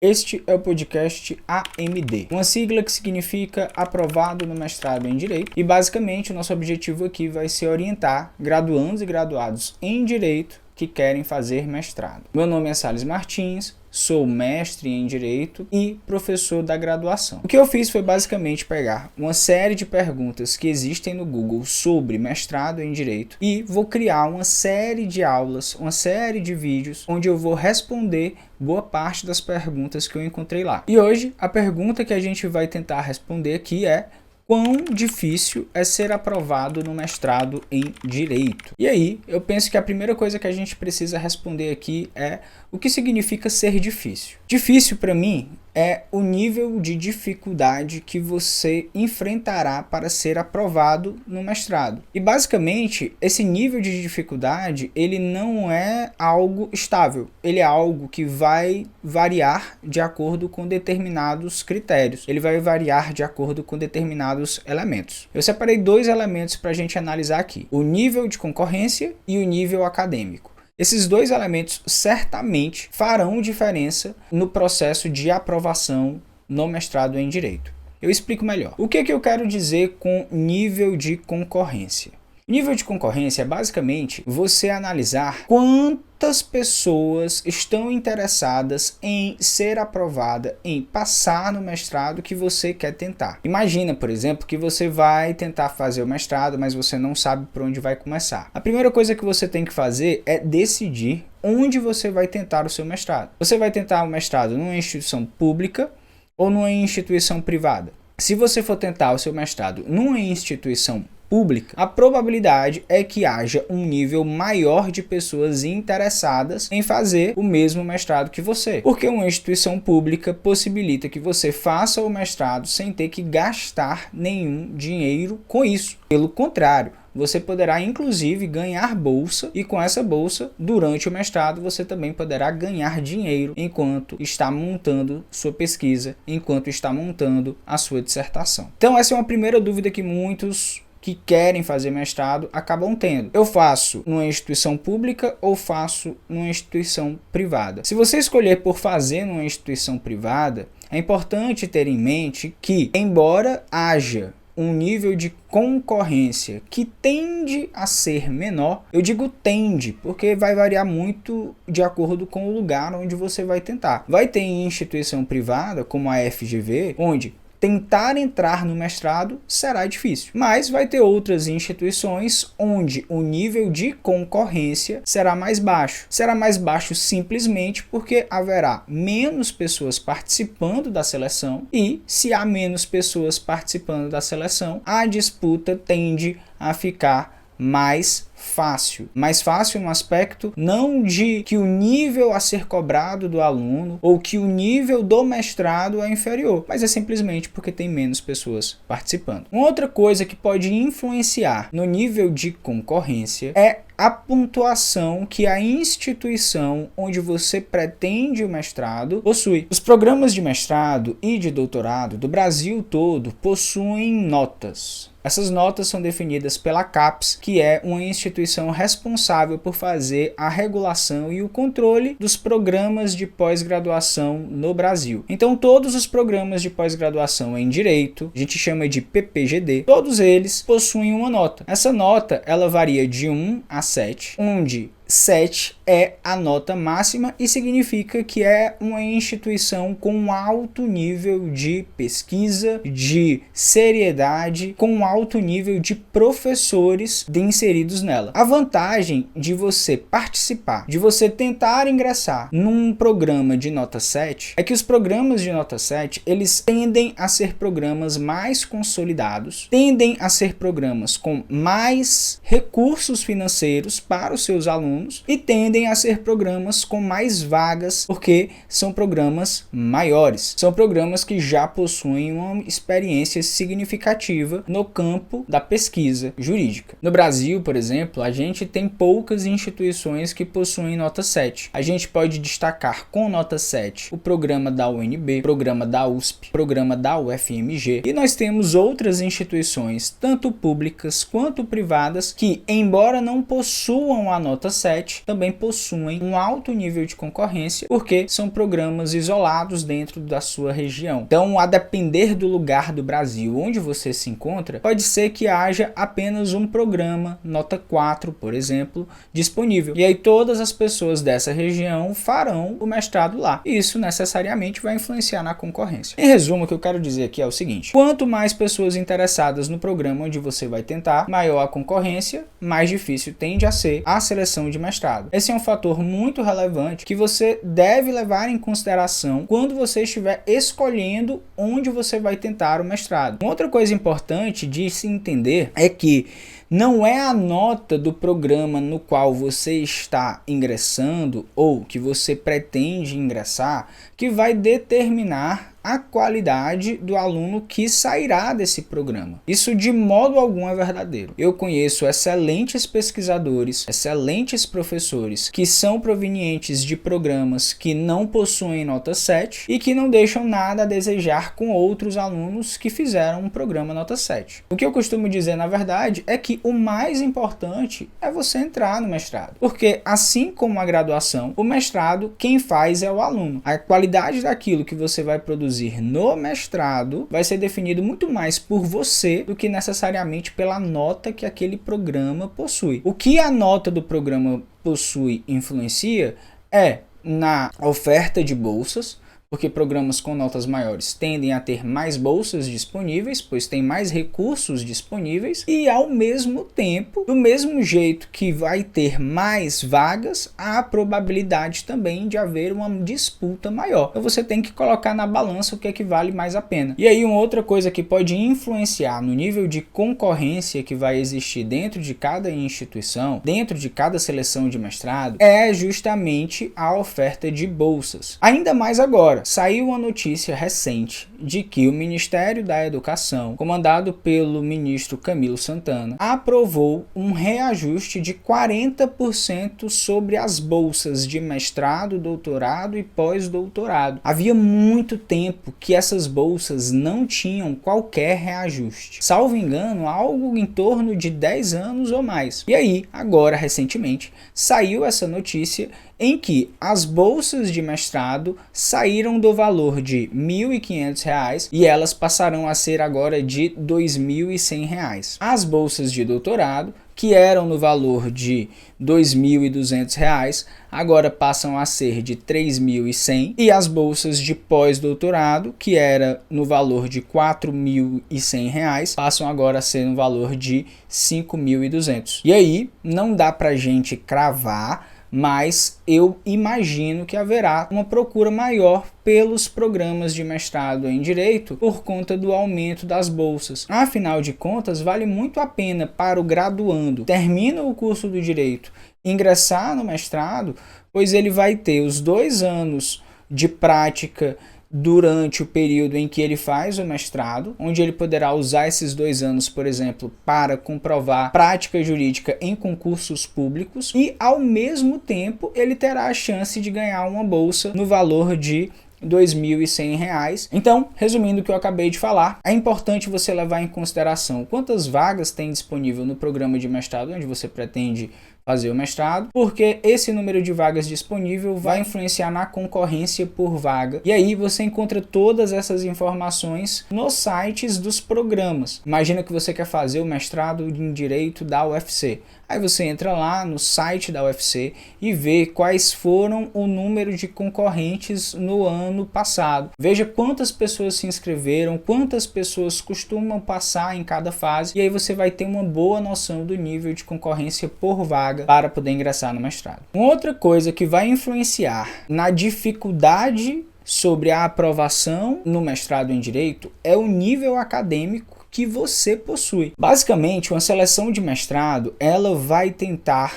Este é o podcast AMD, uma sigla que significa Aprovado no Mestrado em Direito, e basicamente o nosso objetivo aqui vai ser orientar graduandos e graduados em Direito que querem fazer mestrado. Meu nome é Salles Martins, sou mestre em Direito e professor da graduação. O que eu fiz foi basicamente pegar uma série de perguntas que existem no Google sobre mestrado em Direito e vou criar uma série de aulas, uma série de vídeos onde eu vou responder boa parte das perguntas que eu encontrei lá. E hoje a pergunta que a gente vai tentar responder aqui é: quão difícil é ser aprovado no mestrado em Direito? E aí, eu penso que a primeira coisa que a gente precisa responder aqui é o que significa ser difícil. Difícil para mim é o nível de dificuldade que você enfrentará para ser aprovado no mestrado. E basicamente, esse nível de dificuldade, ele não é algo estável. Ele é algo que vai variar de acordo com determinados critérios. Ele vai variar de acordo com determinados elementos. Eu separei dois elementos para a gente analisar aqui: o nível de concorrência e o nível acadêmico. Esses dois elementos certamente farão diferença no processo de aprovação no mestrado em Direito. Eu explico melhor. O que eu quero dizer com nível de concorrência? Nível de concorrência é basicamente você analisar quantas pessoas estão interessadas em ser aprovada, em passar no mestrado que você quer tentar. Imagina, por exemplo, que você vai tentar fazer o mestrado, mas você não sabe por onde vai começar. A primeira coisa que você tem que fazer é decidir onde você vai tentar o seu mestrado. Você vai tentar o mestrado numa instituição pública ou numa instituição privada? Se você for tentar o seu mestrado numa instituição pública, a probabilidade é que haja um nível maior de pessoas interessadas em fazer o mesmo mestrado que você, porque uma instituição pública possibilita que você faça o mestrado sem ter que gastar nenhum dinheiro com isso. Pelo contrário, você poderá inclusive ganhar bolsa, e com essa bolsa, durante o mestrado, você também poderá ganhar dinheiro enquanto está montando sua pesquisa, enquanto está montando a sua dissertação. Então essa é uma primeira dúvida que muitos que querem fazer mestrado acabam tendo. Eu faço numa instituição pública ou faço numa instituição privada? Se você escolher por fazer numa instituição privada, é importante ter em mente que, embora haja um nível de concorrência que tende a ser menor, eu digo tende, porque vai variar muito de acordo com o lugar onde você vai tentar. Vai ter instituição privada, como a FGV, onde tentar entrar no mestrado será difícil, mas vai ter outras instituições onde o nível de concorrência será mais baixo. Será mais baixo simplesmente porque haverá menos pessoas participando da seleção, e se há menos pessoas participando da seleção, a disputa tende a ficar mais fácil. Mais fácil no aspecto não de que o nível a ser cobrado do aluno ou que o nível do mestrado é inferior, mas é simplesmente porque tem menos pessoas participando. Uma outra coisa que pode influenciar no nível de concorrência é a pontuação que a instituição onde você pretende o mestrado possui. Os programas de mestrado e de doutorado do Brasil todo possuem notas. Essas notas são definidas pela CAPES, que é uma instituição responsável por fazer a regulação e o controle dos programas de pós-graduação no Brasil. Então, todos os programas de pós-graduação em Direito, a gente chama de PPGD, todos eles possuem uma nota. Essa nota, ela varia de 1 a 7, onde 7 é a nota máxima e significa que é uma instituição com um alto nível de pesquisa, de seriedade, com um alto nível de professores inseridos nela. A vantagem de você participar, de você tentar ingressar num programa de nota 7, é que os programas de nota 7, eles tendem a ser programas mais consolidados, tendem a ser programas com mais recursos financeiros para os seus alunos, e tendem a ser programas com mais vagas, porque são programas maiores. São programas que já possuem uma experiência significativa no campo da pesquisa jurídica. No Brasil, por exemplo, a gente tem poucas instituições que possuem nota 7. A gente pode destacar com nota 7 o programa da UNB, o programa da USP, o programa da UFMG, e nós temos outras instituições, tanto públicas quanto privadas, que, embora não possuam a nota 7, 7 também possuem um alto nível de concorrência, porque são programas isolados dentro da sua região. Então, a depender do lugar do Brasil onde você se encontra, pode ser que haja apenas um programa nota 4, por exemplo, disponível. E aí todas as pessoas dessa região farão o mestrado lá. E isso necessariamente vai influenciar na concorrência. Em resumo, o que eu quero dizer aqui é o seguinte: quanto mais pessoas interessadas no programa onde você vai tentar, maior a concorrência, mais difícil tende a ser a seleção de mestrado. Esse é um fator muito relevante que você deve levar em consideração quando você estiver escolhendo onde você vai tentar o mestrado. Uma outra coisa importante de se entender é que não é a nota do programa no qual você está ingressando ou que você pretende ingressar que vai determinar a qualidade do aluno que sairá desse programa. Isso de modo algum é verdadeiro. Eu conheço excelentes pesquisadores, excelentes professores que são provenientes de programas que não possuem nota 7 e que não deixam nada a desejar com outros alunos que fizeram um programa nota 7. O que eu costumo dizer, na verdade, é que o mais importante é você entrar no mestrado. Porque, assim como a graduação, o mestrado, quem faz é o aluno. A qualidade daquilo que você vai produzir no mestrado vai ser definido muito mais por você do que necessariamente pela nota que aquele programa possui. O que a nota do programa possui influencia é na oferta de bolsas, porque programas com notas maiores tendem a ter mais bolsas disponíveis, pois tem mais recursos disponíveis, e ao mesmo tempo, do mesmo jeito que vai ter mais vagas, há a probabilidade também de haver uma disputa maior. Então você tem que colocar na balança o que é que vale mais a pena. E aí uma outra coisa que pode influenciar no nível de concorrência que vai existir dentro de cada instituição, dentro de cada seleção de mestrado, é justamente a oferta de bolsas. Ainda mais agora, saiu uma notícia recente de que o Ministério da Educação, comandado pelo ministro Camilo Santana, aprovou um reajuste de 40% sobre as bolsas de mestrado, doutorado e pós-doutorado. Havia muito tempo que essas bolsas não tinham qualquer reajuste. Salvo engano, algo em torno de 10 anos ou mais. E aí, agora, recentemente, saiu essa notícia em que as bolsas de mestrado saíram do valor de R$ 1.500 e elas passarão a ser agora de R$ 2.100. As bolsas de doutorado, que eram no valor de R$ 2.200, agora passam a ser de R$ 3.100, e as bolsas de pós-doutorado, que era no valor de R$ 4.100, passam agora a ser no valor de R$ 5.200. E aí, não dá pra gente cravar, mas eu imagino que haverá uma procura maior pelos programas de mestrado em Direito por conta do aumento das bolsas. Afinal de contas, vale muito a pena para o graduando termina o curso do Direito ingressar no mestrado, pois ele vai ter os 2 anos de prática durante o período em que ele faz o mestrado, onde ele poderá usar esses 2 anos, por exemplo, para comprovar prática jurídica em concursos públicos, e ao mesmo tempo ele terá a chance de ganhar uma bolsa no valor de R$ 2.100. Então, resumindo o que eu acabei de falar, é importante você levar em consideração quantas vagas tem disponível no programa de mestrado onde você pretende fazer o mestrado, porque esse número de vagas disponível vai influenciar na concorrência por vaga. E aí você encontra todas essas informações nos sites dos programas. Imagina que você quer fazer o mestrado em Direito da UFC. Aí você entra lá no site da UFC e vê quais foram o número de concorrentes no ano passado. Veja quantas pessoas se inscreveram, quantas pessoas costumam passar em cada fase, e aí você vai ter uma boa noção do nível de concorrência por vaga para poder ingressar no mestrado. Uma outra coisa que vai influenciar na dificuldade sobre a aprovação no mestrado em Direito é o nível acadêmico que você possui. Basicamente, uma seleção de mestrado, ela vai tentar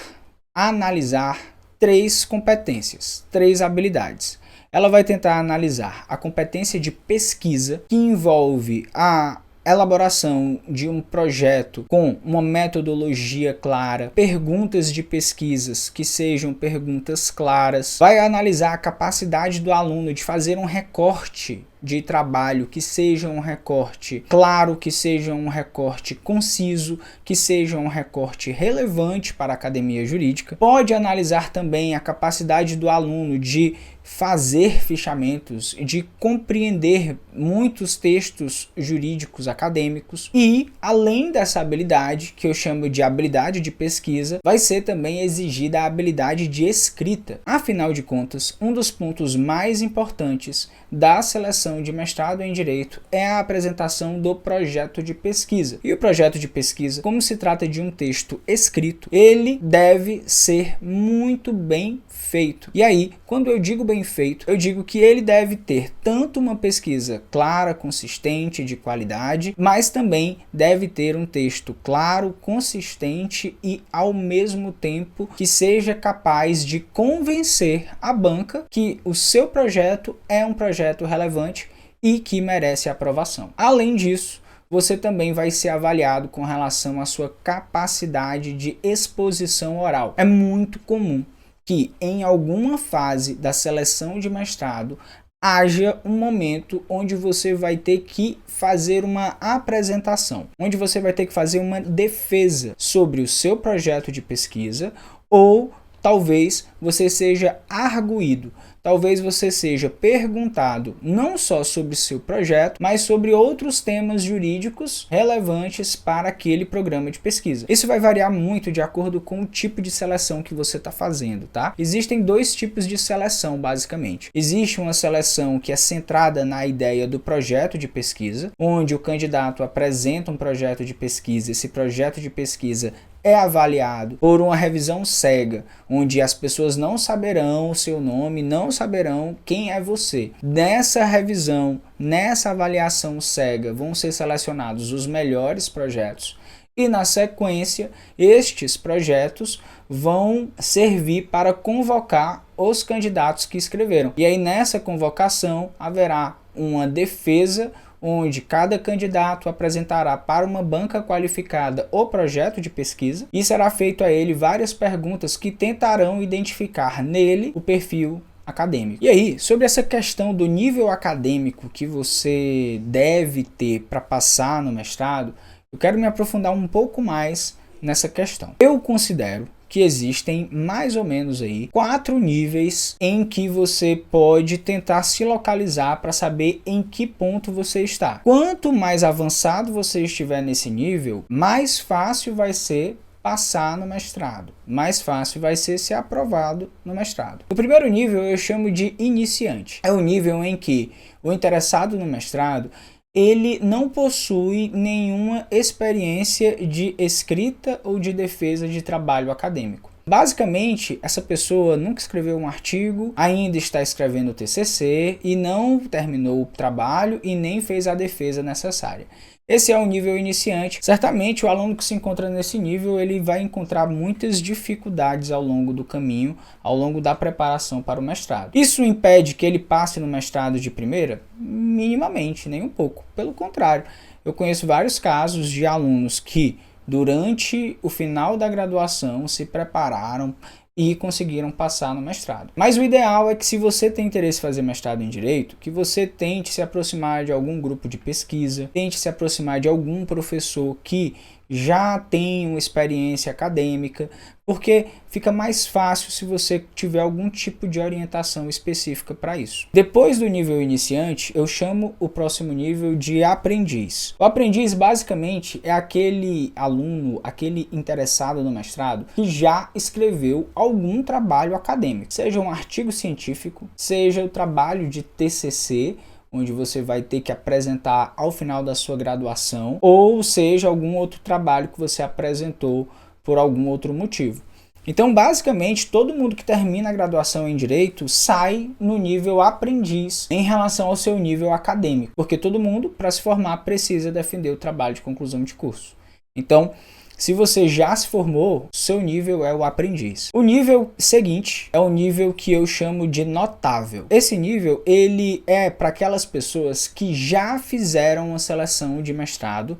analisar 3 competências, 3 habilidades. Ela vai tentar analisar a competência de pesquisa, que envolve a elaboração de um projeto com uma metodologia clara, perguntas de pesquisas que sejam perguntas claras, vai analisar a capacidade do aluno de fazer um recorte de trabalho que seja um recorte claro, que seja um recorte conciso, que seja um recorte relevante para a academia jurídica. Pode analisar também a capacidade do aluno de fazer fichamentos, de compreender muitos textos jurídicos acadêmicos e, além dessa habilidade, que eu chamo de habilidade de pesquisa, vai ser também exigida a habilidade de escrita. Afinal de contas, um dos pontos mais importantes da seleção de mestrado em Direito é a apresentação do projeto de pesquisa. E o projeto de pesquisa, como se trata de um texto escrito, ele deve ser muito bem feito. E aí, quando eu digo bem feito, eu digo que ele deve ter tanto uma pesquisa clara, consistente, de qualidade, mas também deve ter um texto claro, consistente e, ao mesmo tempo, que seja capaz de convencer a banca que o seu projeto é um projeto relevante e que merece aprovação. Além disso, você também vai ser avaliado com relação à sua capacidade de exposição oral. É muito comum que em alguma fase da seleção de mestrado haja um momento onde você vai ter que fazer uma apresentação, onde você vai ter que fazer uma defesa sobre o seu projeto de pesquisa, ou talvez você seja arguído. Talvez você seja perguntado não só sobre seu projeto, mas sobre outros temas jurídicos relevantes para aquele programa de pesquisa. Isso vai variar muito de acordo com o tipo de seleção que você está fazendo, tá? Existem dois tipos de seleção, basicamente. Existe uma seleção que é centrada na ideia do projeto de pesquisa, onde o candidato apresenta um projeto de pesquisa, esse projeto de pesquisa é avaliado por uma revisão cega, onde as pessoas não saberão o seu nome, não saberão quem é você. Nessa revisão, nessa avaliação cega, vão ser selecionados os melhores projetos e, na sequência, estes projetos vão servir para convocar os candidatos que escreveram. E aí, nessa convocação, haverá uma defesa onde cada candidato apresentará para uma banca qualificada o projeto de pesquisa e será feito a ele várias perguntas que tentarão identificar nele o perfil acadêmico. E aí, sobre essa questão do nível acadêmico que você deve ter para passar no mestrado, eu quero me aprofundar um pouco mais nessa questão. Eu considero que existem mais ou menos aí 4 níveis em que você pode tentar se localizar para saber em que ponto você está. Quanto mais avançado você estiver nesse nível, mais fácil vai ser passar no mestrado, mais fácil vai ser aprovado no mestrado. O primeiro nível eu chamo de iniciante. É o nível em que o interessado no mestrado ele não possui nenhuma experiência de escrita ou de defesa de trabalho acadêmico. Basicamente, essa pessoa nunca escreveu um artigo, ainda está escrevendo o TCC e não terminou o trabalho e nem fez a defesa necessária. Esse é o nível iniciante. Certamente o aluno que se encontra nesse nível, ele vai encontrar muitas dificuldades ao longo do caminho, ao longo da preparação para o mestrado. Isso impede que ele passe no mestrado de primeira? Minimamente, nem um pouco. Pelo contrário, eu conheço vários casos de alunos que, durante o final da graduação, se prepararam e conseguiram passar no mestrado. Mas o ideal é que, se você tem interesse em fazer mestrado em Direito, que você tente se aproximar de algum grupo de pesquisa, tente se aproximar de algum professor que já tem uma experiência acadêmica, porque fica mais fácil se você tiver algum tipo de orientação específica para isso. Depois do nível iniciante, eu chamo o próximo nível de aprendiz. O aprendiz, basicamente, é aquele aluno, aquele interessado no mestrado que já escreveu algum trabalho acadêmico, seja um artigo científico, seja o trabalho de TCC, onde você vai ter que apresentar ao final da sua graduação, ou seja, algum outro trabalho que você apresentou por algum outro motivo. Então, basicamente, todo mundo que termina a graduação em Direito sai no nível aprendiz em relação ao seu nível acadêmico, porque todo mundo, para se formar, precisa defender o trabalho de conclusão de curso. Então, Se você já se formou, seu nível é o aprendiz. O nível seguinte é o nível que eu chamo de notável. Esse nível, ele é para aquelas pessoas que já fizeram uma seleção de mestrado,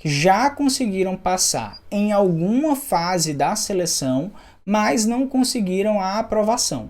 já conseguiram passar em alguma fase da seleção, mas não conseguiram a aprovação.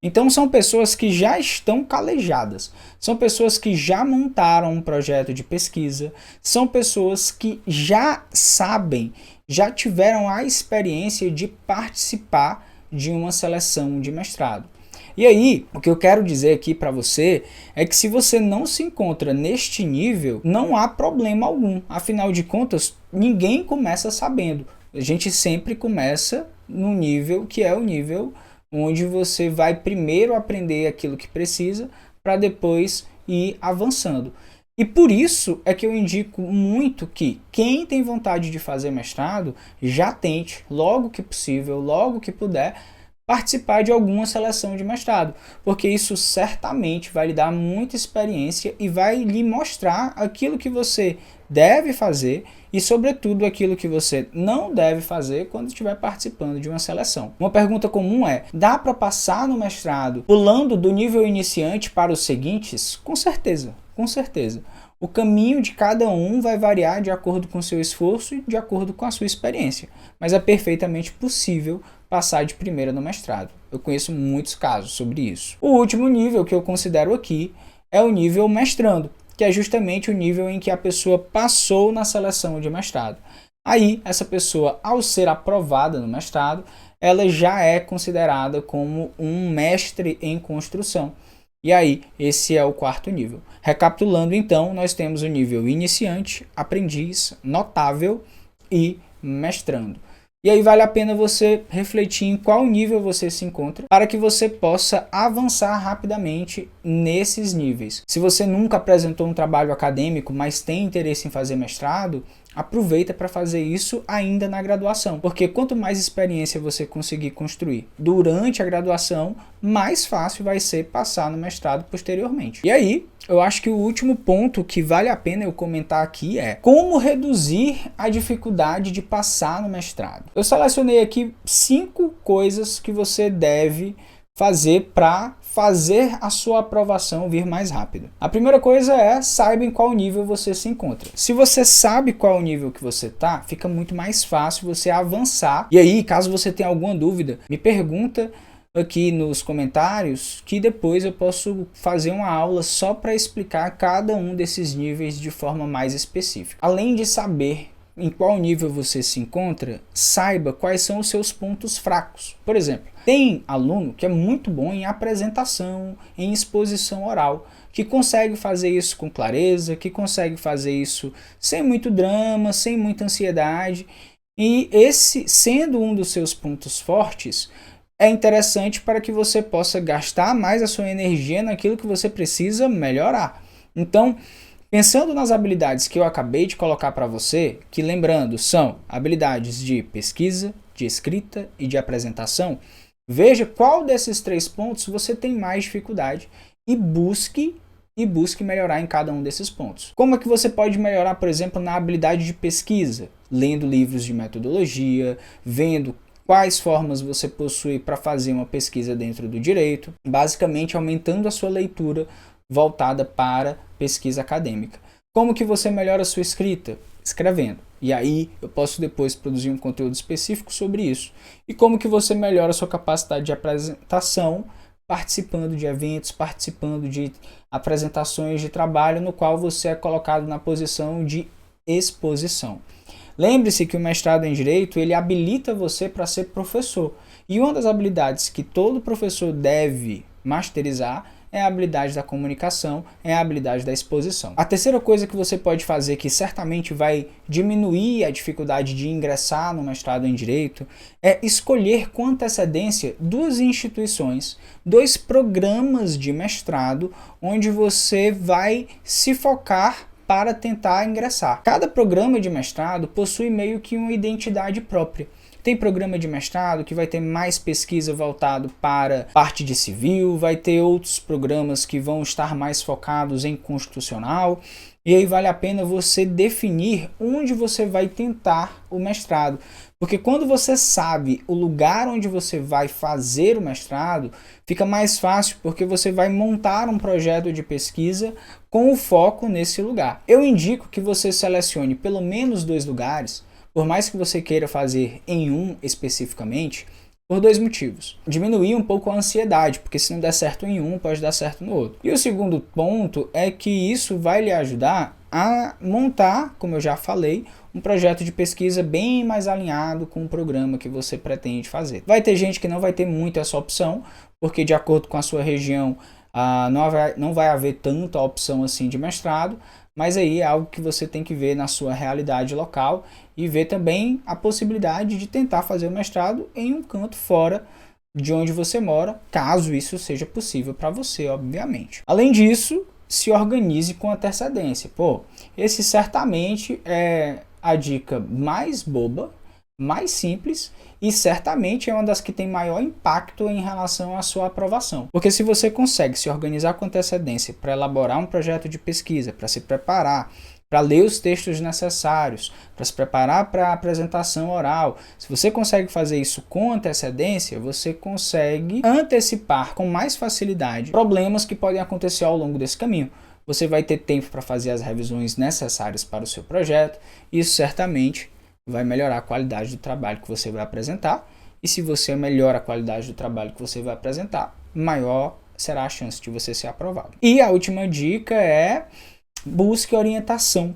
Então são pessoas que já estão calejadas, são pessoas que já montaram um projeto de pesquisa, são pessoas que já sabem, já tiveram a experiência de participar de uma seleção de mestrado. E aí, o que eu quero dizer aqui para você é que se você não se encontra neste nível, não há problema algum. Afinal de contas, ninguém começa sabendo. A gente sempre começa no nível que é o nível onde você vai primeiro aprender aquilo que precisa para depois ir avançando. E por isso é que eu indico muito que quem tem vontade de fazer mestrado já tente, logo que possível, logo que puder, participar de alguma seleção de mestrado, porque isso certamente vai lhe dar muita experiência e vai lhe mostrar aquilo que você deve fazer e, sobretudo, aquilo que você não deve fazer quando estiver participando de uma seleção. Uma pergunta comum é: dá para passar no mestrado pulando do nível iniciante para os seguintes? Com certeza, com certeza. O caminho de cada um vai variar de acordo com o seu esforço e de acordo com a sua experiência, mas é perfeitamente possível passar de primeira no mestrado. Eu conheço muitos casos sobre isso. O último nível que eu considero aqui é o nível mestrando, que é justamente o nível em que a pessoa passou na seleção de mestrado. Aí, essa pessoa, ao ser aprovada no mestrado, ela já é considerada como um mestre em construção. E aí, esse é o quarto nível. Recapitulando, então, nós temos o nível iniciante, aprendiz, notável e mestrando. E aí vale a pena você refletir em qual nível você se encontra para que você possa avançar rapidamente nesses níveis. Se você nunca apresentou um trabalho acadêmico, mas tem interesse em fazer mestrado, aproveita para fazer isso ainda na graduação, porque quanto mais experiência você conseguir construir durante a graduação, mais fácil vai ser passar no mestrado posteriormente. E aí, eu acho que o último ponto que vale a pena eu comentar aqui é como reduzir a dificuldade de passar no mestrado. Eu selecionei aqui 5 coisas que você deve fazer para fazer a sua aprovação vir mais rápido. A primeira coisa é saiba em qual nível você se encontra. Se você sabe qual nível que você tá, fica muito mais fácil você avançar. E aí, caso você tenha alguma dúvida, me pergunta aqui nos comentários que depois eu posso fazer uma aula só para explicar cada um desses níveis de forma mais específica. Além de saber em qual nível você se encontra, saiba quais são os seus pontos fracos. Por exemplo, tem aluno que é muito bom em apresentação, em exposição oral, que consegue fazer isso com clareza, que consegue fazer isso sem muito drama, sem muita ansiedade. E esse, sendo um dos seus pontos fortes, é interessante para que você possa gastar mais a sua energia naquilo que você precisa melhorar. Então, pensando nas habilidades que eu acabei de colocar para você, que lembrando são habilidades de pesquisa, de escrita e de apresentação, veja qual desses 3 pontos você tem mais dificuldade e busque melhorar em cada um desses pontos. Como é que você pode melhorar, por exemplo, na habilidade de pesquisa? Lendo livros de metodologia, vendo quais formas você possui para fazer uma pesquisa dentro do direito, basicamente aumentando a sua leitura voltada para pesquisa acadêmica. Como que você melhora a sua escrita? Escrevendo. E aí eu posso depois produzir um conteúdo específico sobre isso. E como que você melhora a sua capacidade de apresentação? Participando de eventos, participando de apresentações de trabalho no qual você é colocado na posição de exposição. Lembre-se que o mestrado em Direito, ele habilita você para ser professor. E uma das habilidades que todo professor deve masterizar é a habilidade da comunicação, é a habilidade da exposição. A terceira coisa que você pode fazer, que certamente vai diminuir a dificuldade de ingressar no mestrado em Direito, é escolher com antecedência 2 instituições, 2 programas de mestrado, onde você vai se focar para tentar ingressar. Cada programa de mestrado possui meio que uma identidade própria. Tem programa de mestrado que vai ter mais pesquisa voltado para parte de civil, vai ter outros programas que vão estar mais focados em constitucional. E aí vale a pena você definir onde você vai tentar o mestrado. Porque quando você sabe o lugar onde você vai fazer o mestrado, fica mais fácil porque você vai montar um projeto de pesquisa com o foco nesse lugar. Eu indico que você selecione pelo menos 2 lugares, por mais que você queira fazer em um especificamente, por 2 motivos. Diminuir um pouco a ansiedade, porque se não der certo em um, pode dar certo no outro. E o segundo ponto é que isso vai lhe ajudar a montar, como eu já falei, um projeto de pesquisa bem mais alinhado com o programa que você pretende fazer. Vai ter gente que não vai ter muito essa opção, porque de acordo com a sua região, não vai haver tanta opção assim de mestrado, mas aí é algo que você tem que ver na sua realidade local e ver também a possibilidade de tentar fazer o mestrado em um canto fora de onde você mora, caso isso seja possível para você, obviamente. Além disso, se organize com antecedência. Esse certamente é a dica mais boba, mais simples e certamente é uma das que tem maior impacto em relação à sua aprovação. Porque se você consegue se organizar com antecedência para elaborar um projeto de pesquisa, para se preparar, para ler os textos necessários, para se preparar para a apresentação oral, se você consegue fazer isso com antecedência, você consegue antecipar com mais facilidade problemas que podem acontecer ao longo desse caminho. Você vai ter tempo para fazer as revisões necessárias para o seu projeto, e isso certamente vai melhorar a qualidade do trabalho que você vai apresentar, e se você melhora a qualidade do trabalho que você vai apresentar, maior será a chance de você ser aprovado. E a última dica é: busque orientação.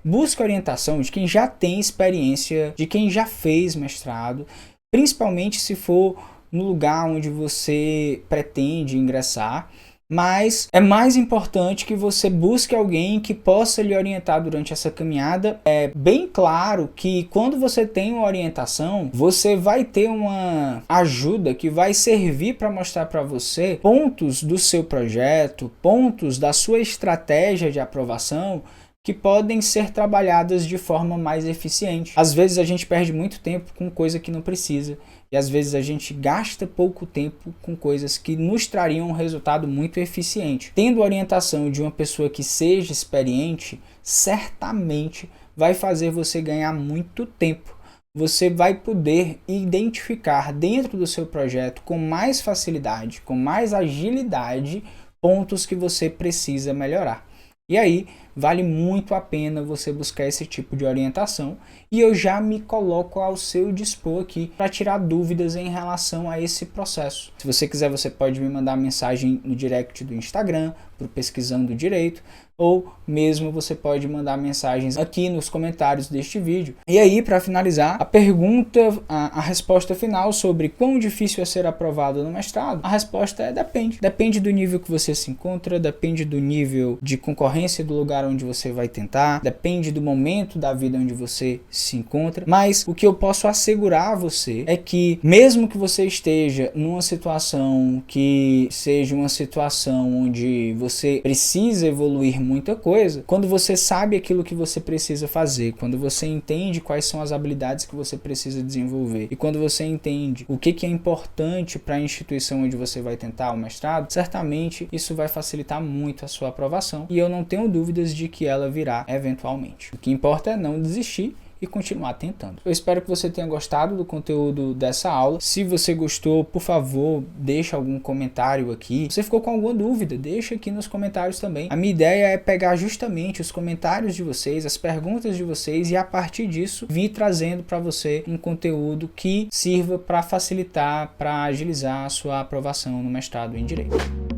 Busque orientação de quem já tem experiência, de quem já fez mestrado, principalmente se for no lugar onde você pretende ingressar. Mas é mais importante que você busque alguém que possa lhe orientar durante essa caminhada. É bem claro que quando você tem uma orientação, você vai ter uma ajuda que vai servir para mostrar para você pontos do seu projeto, pontos da sua estratégia de aprovação que podem ser trabalhadas de forma mais eficiente. Às vezes a gente perde muito tempo com coisa que não precisa. E às vezes a gente gasta pouco tempo com coisas que nos trariam um resultado muito eficiente. Tendo a orientação de uma pessoa que seja experiente, certamente vai fazer você ganhar muito tempo. Você vai poder identificar dentro do seu projeto com mais facilidade, com mais agilidade, pontos que você precisa melhorar. E aí, vale muito a pena você buscar esse tipo de orientação, e eu já me coloco ao seu dispor aqui para tirar dúvidas em relação a esse processo. Se você quiser, você pode me mandar mensagem no direct do Instagram, pro Pesquisando Direito, ou mesmo você pode mandar mensagens aqui nos comentários deste vídeo. E aí, para finalizar, a pergunta, a resposta final sobre quão difícil é ser aprovado no mestrado, a resposta é depende. Depende do nível que você se encontra, depende do nível de concorrência do lugar onde você vai tentar, depende do momento da vida onde você se encontra, mas o que eu posso assegurar a você é que mesmo que você esteja numa situação que seja uma situação onde você precisa evoluir muita coisa, quando você sabe aquilo que você precisa fazer, quando você entende quais são as habilidades que você precisa desenvolver e quando você entende o que é importante para a instituição onde você vai tentar o mestrado, certamente isso vai facilitar muito a sua aprovação, e eu não tenho dúvidas de que ela virá eventualmente. O que importa é não desistir e continuar tentando. Eu espero que você tenha gostado do conteúdo dessa aula. Se você gostou, por favor, deixa algum comentário aqui. Se você ficou com alguma dúvida, deixa aqui nos comentários também. A minha ideia é pegar justamente os comentários de vocês, as perguntas de vocês, e a partir disso vir trazendo para você um conteúdo que sirva para facilitar, para agilizar a sua aprovação no mestrado em Direito.